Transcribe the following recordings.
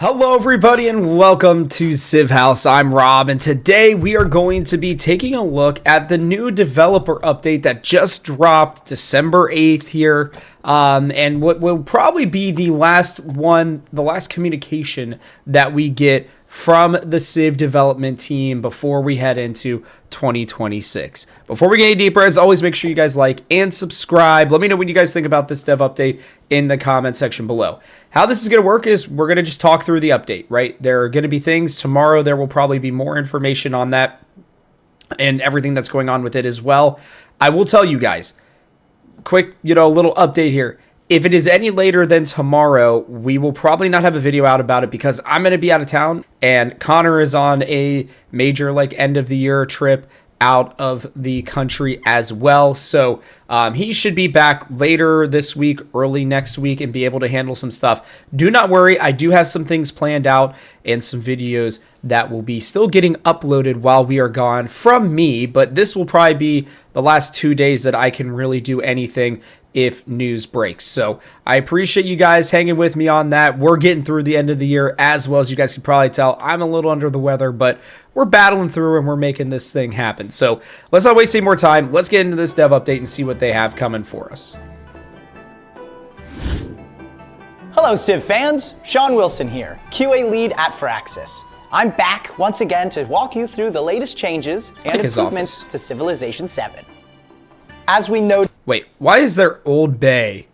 Hello everybody and welcome to CIV Haus. I'm Rob and today we are going to be taking a look at the new developer update that just dropped December 8th here. And what will probably be the last communication that we get from the CIV development team before we head into 2026. Before we get any deeper, as always, make sure you guys like and subscribe. Let me know what you guys think about this dev update in the comment section below. How this is going to work is we're going to just talk through the update, right? There are going to be things tomorrow. There will probably be more information on that and everything that's going on with it as well. I will tell you guys, quick, little update here. If it is any later than tomorrow, we will probably not have a video out about it because I'm going to be out of town and Connor is on a major end of the year trip out of the country as well. So he should be back later this week, early next week, and be able to handle some stuff. Do not worry. I do have some things planned out and some videos that will be still getting uploaded while we are gone from me. But this will probably be the last 2 days that I can really do anything if news breaks. So I appreciate you guys hanging with me on that. We're getting through the end of the year as well. As you guys can probably tell, I'm a little under the weather, but we're battling through and we're making this thing happen. So let's not waste any more time. Let's get into this dev update and see what they have coming for us. Hello Civ fans, Sean Wilson here, QA lead at Firaxis. I'm back once again to walk you through the latest changes and improvements to Civilization 7. As we know... Wait, why is there Old Bay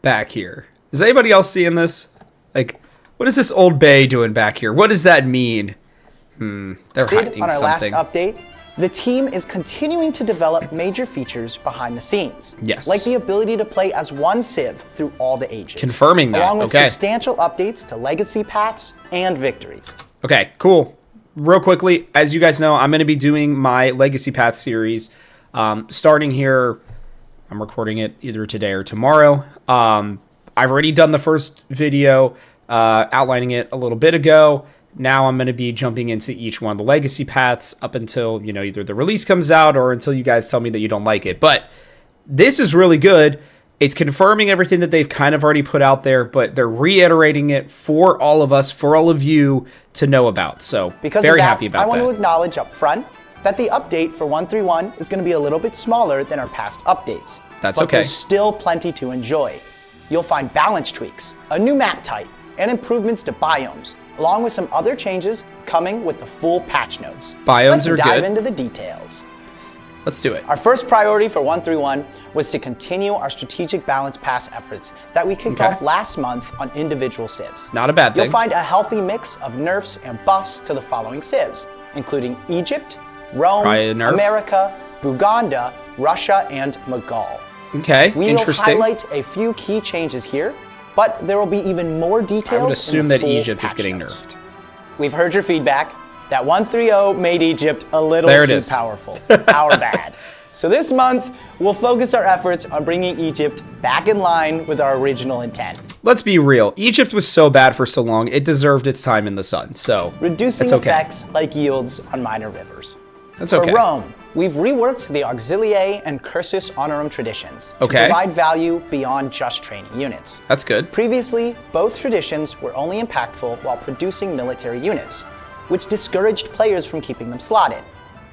back here? Is anybody else seeing this? What is this Old Bay doing back here? What does that mean? They're hiding on our something. Last update, the team is continuing to develop major features behind the scenes. Yes. Like the ability to play as one Civ through all the ages. Confirming that, along with substantial updates to legacy paths and victories. Okay, cool. Real quickly, as you guys know, I'm going to be doing my Legacy Path series starting here. I'm recording it either today or tomorrow. I've already done the first video outlining it a little bit ago. Now I'm going to be jumping into each one of the legacy paths up until, either the release comes out or until you guys tell me that you don't like it. But this is really good. It's confirming everything that they've kind of already put out there, but they're reiterating it for all of us, for all of you to know about. So very happy about that. I want to acknowledge up front that the update for 131 is going to be a little bit smaller than our past updates. That's but okay. There's still plenty to enjoy. You'll find balance tweaks, a new map type, and improvements to biomes, along with some other changes coming with the full patch notes. Biomes are good. Let's dive into the details. Let's do it. Our first priority for 131 was to continue our strategic balance pass efforts that we kicked off last month on individual civs. Not a bad thing. You'll find a healthy mix of nerfs and buffs to the following civs, including Egypt, Rome, America, Buganda, Russia, and Magal. Okay, interesting. We'll highlight a few key changes here, but there will be even more details. I would assume that Egypt is getting notes. nerfed. We've heard your feedback. That 130 made Egypt a little too powerful. Our bad. So this month, we'll focus our efforts on bringing Egypt back in line with our original intent. Let's be real. Egypt was so bad for so long, it deserved its time in the sun. So reducing effects like yields on minor rivers. That's okay. For Rome, we've reworked the Auxiliae and Cursus Honorum traditions to provide value beyond just training units. That's good. Previously, both traditions were only impactful while producing military units, which discouraged players from keeping them slotted.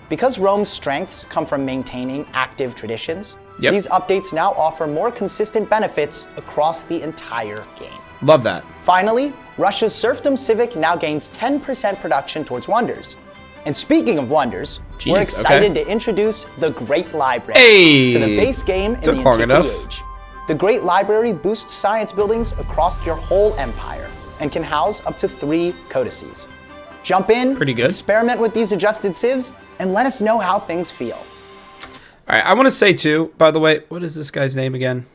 Because Rome's strengths come from maintaining active traditions, these updates now offer more consistent benefits across the entire game. Love that. Finally, Russia's Serfdom Civic now gains 10% production towards wonders. And speaking of wonders, we're excited to introduce the Great Library to the base game in the Antiquity Age. The Great Library boosts science buildings across your whole empire and can house up to 3 codices. Jump in, experiment with these adjusted civs, and let us know how things feel. All right, I want to say too, by the way, what is this guy's name again?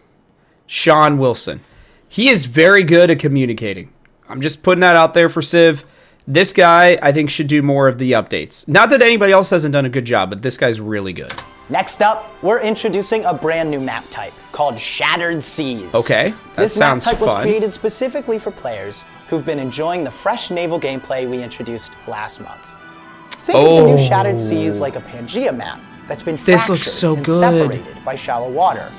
Sean Wilson. He is very good at communicating. I'm just putting that out there for Civ. This guy, I think, should do more of the updates. Not that anybody else hasn't done a good job, but this guy's really good. Next up, we're introducing a brand new map type called Shattered Seas. Okay, that sounds fun. This map type was created specifically for players who've been enjoying the fresh naval gameplay we introduced last month. Think of the new Shattered Seas like a Pangea map that's been fractured and separated by shallow water.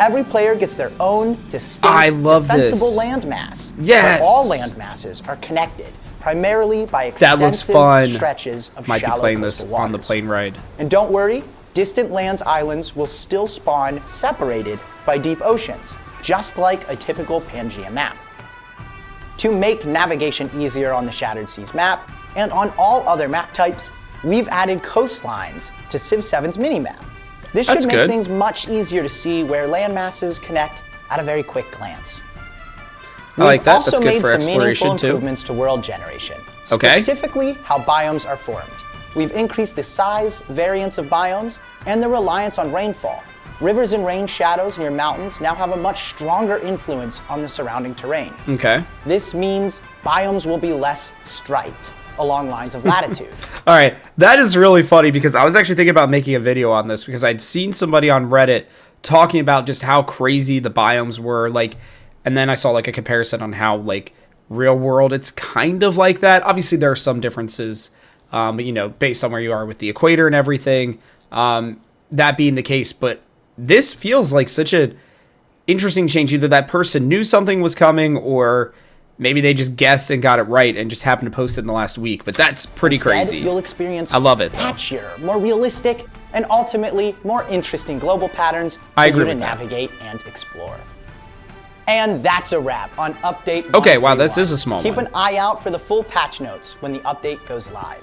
Every player gets their own distinct, defensible landmass. Yes. But all landmasses are connected, primarily by extensive stretches of Might shallow be playing coastal this waters. on the plane ride. And don't worry, distant lands islands will still spawn separated by deep oceans, just like a typical Pangea map. To make navigation easier on the Shattered Seas map, and on all other map types, we've added coastlines to Civ 7's minimap. This should make things much easier to see where landmasses connect at a very quick glance. I like that. We've also made some meaningful improvements to world generation, specifically how biomes are formed. We've increased the size, variance of biomes, and the reliance on rainfall. Rivers and rain shadows near mountains now have a much stronger influence on the surrounding terrain. This means biomes will be less striped along lines of latitude. All right, that is really funny because I was actually thinking about making a video on this because I'd seen somebody on Reddit talking about just how crazy the biomes were, like, and then I saw like a comparison on how like real world it's kind of like that. Obviously there are some differences, but you know, based on where you are with the equator and everything, that being the case. But this feels like such an interesting change. Either that person knew something was coming, or maybe they just guessed and got it right and just happened to post it in the last week. But that's pretty crazy. You'll experience I love it, patchier, more realistic, and ultimately more interesting global patterns I agree for you with to that. navigate and explore. And that's a wrap on update 131. Okay, wow, this is a small Keep one. an eye out for the full patch notes when the update goes live.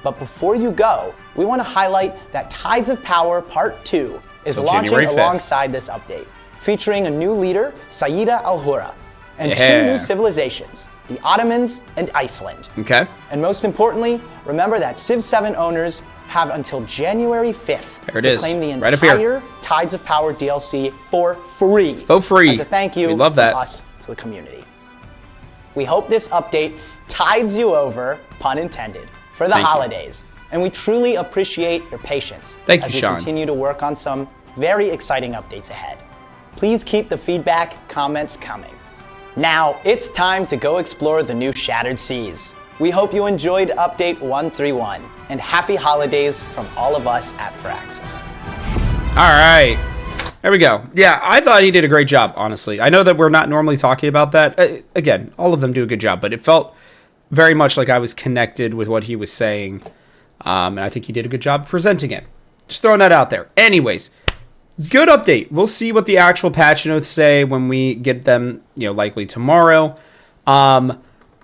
But before you go, we want to highlight that Tides of Power Part 2 is launching January 5th. alongside this update, featuring a new leader, Saida Al-Hura, and two new civilizations, the Ottomans and Iceland. And most importantly, remember that Civ 7 owners have until January 5th to claim the entire Tides of Power DLC for free. As a thank you from us to the community. We hope this update tides you over, pun intended, for the holidays. And we truly appreciate your patience as we continue to work on some very exciting updates ahead. Please keep the feedback, comments coming. Now it's time to go explore the new Shattered Seas. We hope you enjoyed update 131, and happy holidays from all of us at Firaxis. All right, there we go. Yeah, I thought he did a great job, honestly. I know that we're not normally talking about that. Again, all of them do a good job, but it felt very much like I was connected with what he was saying, and I think he did a good job presenting it. Just throwing that out there. Anyways, good update. We'll see what the actual patch notes say when we get them, you know, likely tomorrow.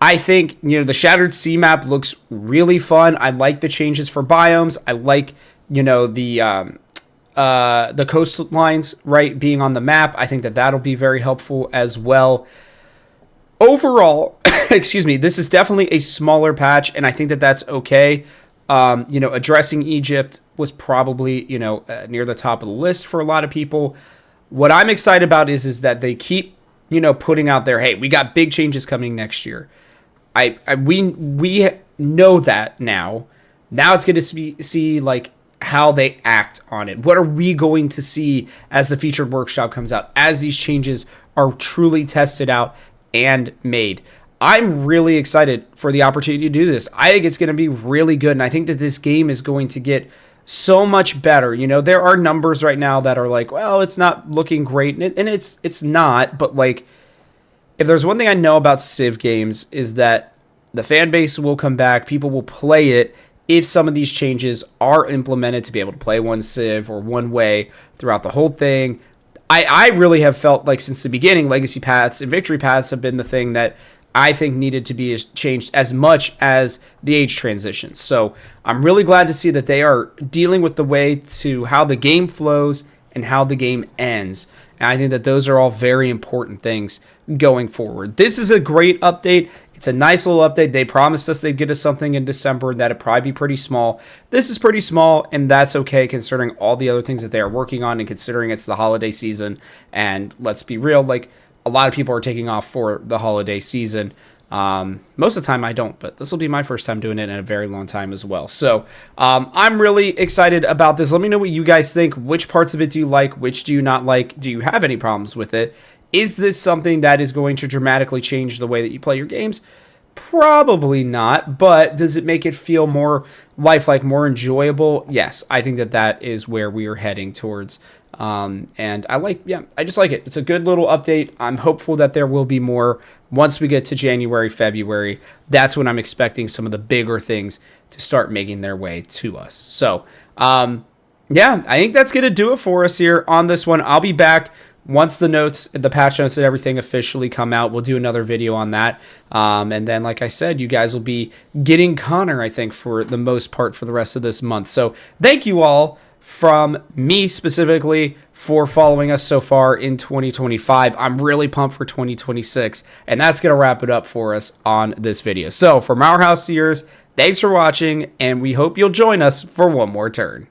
I think, you know, the Shattered Sea map looks really fun. I like the changes for biomes. I like, you know, the coastlines, right, being on the map. I think that that'll be very helpful as well. Overall, excuse me, this is definitely a smaller patch, and I think that that's okay. You know, addressing Egypt was probably, you know, near the top of the list for a lot of people. What I'm excited about is that they keep, you know, putting out there, hey, we got big changes coming next year. We know that now. Now it's good to see like how they act on it. What are we going to see as the featured workshop comes out, as these changes are truly tested out and made? I'm really excited for the opportunity to do this. I think it's going to be really good, and I think that this game is going to get so much better. You know, there are numbers right now that are like, well, it's not looking great, and it's not, but like, if there's one thing I know about Civ games is that the fan base will come back, people will play it if some of these changes are implemented to be able to play one Civ or one way throughout the whole thing. I really have felt like since the beginning, legacy paths and victory paths have been the thing that I think needed to be changed as much as the age transitions. So I'm really glad to see that they are dealing with the way to how the game flows and how the game ends. And I think that those are all very important things going forward. This is a great update. It's a nice little update. They promised us they'd get us something in December that it'd probably be pretty small. This is pretty small, and that's okay considering all the other things that they are working on and considering it's the holiday season. And let's be real, like, a lot of people are taking off for the holiday season. Most of the time I don't, but this will be my first time doing it in a very long time as well. So I'm really excited about this. Let me know what you guys think. Which parts of it do you like? Which do you not like? Do you have any problems with it? Is this something that is going to dramatically change the way that you play your games? Probably not, but does it make it feel more lifelike, more enjoyable? Yes, I think that that is where we are heading towards And I just like it. It's a good little update. I'm hopeful that there will be more once we get to January, February. That's when I'm expecting some of the bigger things to start making their way to us. So, yeah, I think that's going to do it for us here on this one. I'll be back once the patch notes and everything officially come out. We'll do another video on that. And then, like I said, you guys will be getting Connor, I think, for the most part for the rest of this month. So thank you all from me specifically for following us so far in 2025. I'm really pumped for 2026. And that's going to wrap it up for us on this video. So from our house to yours, thanks for watching. And we hope you'll join us for one more turn.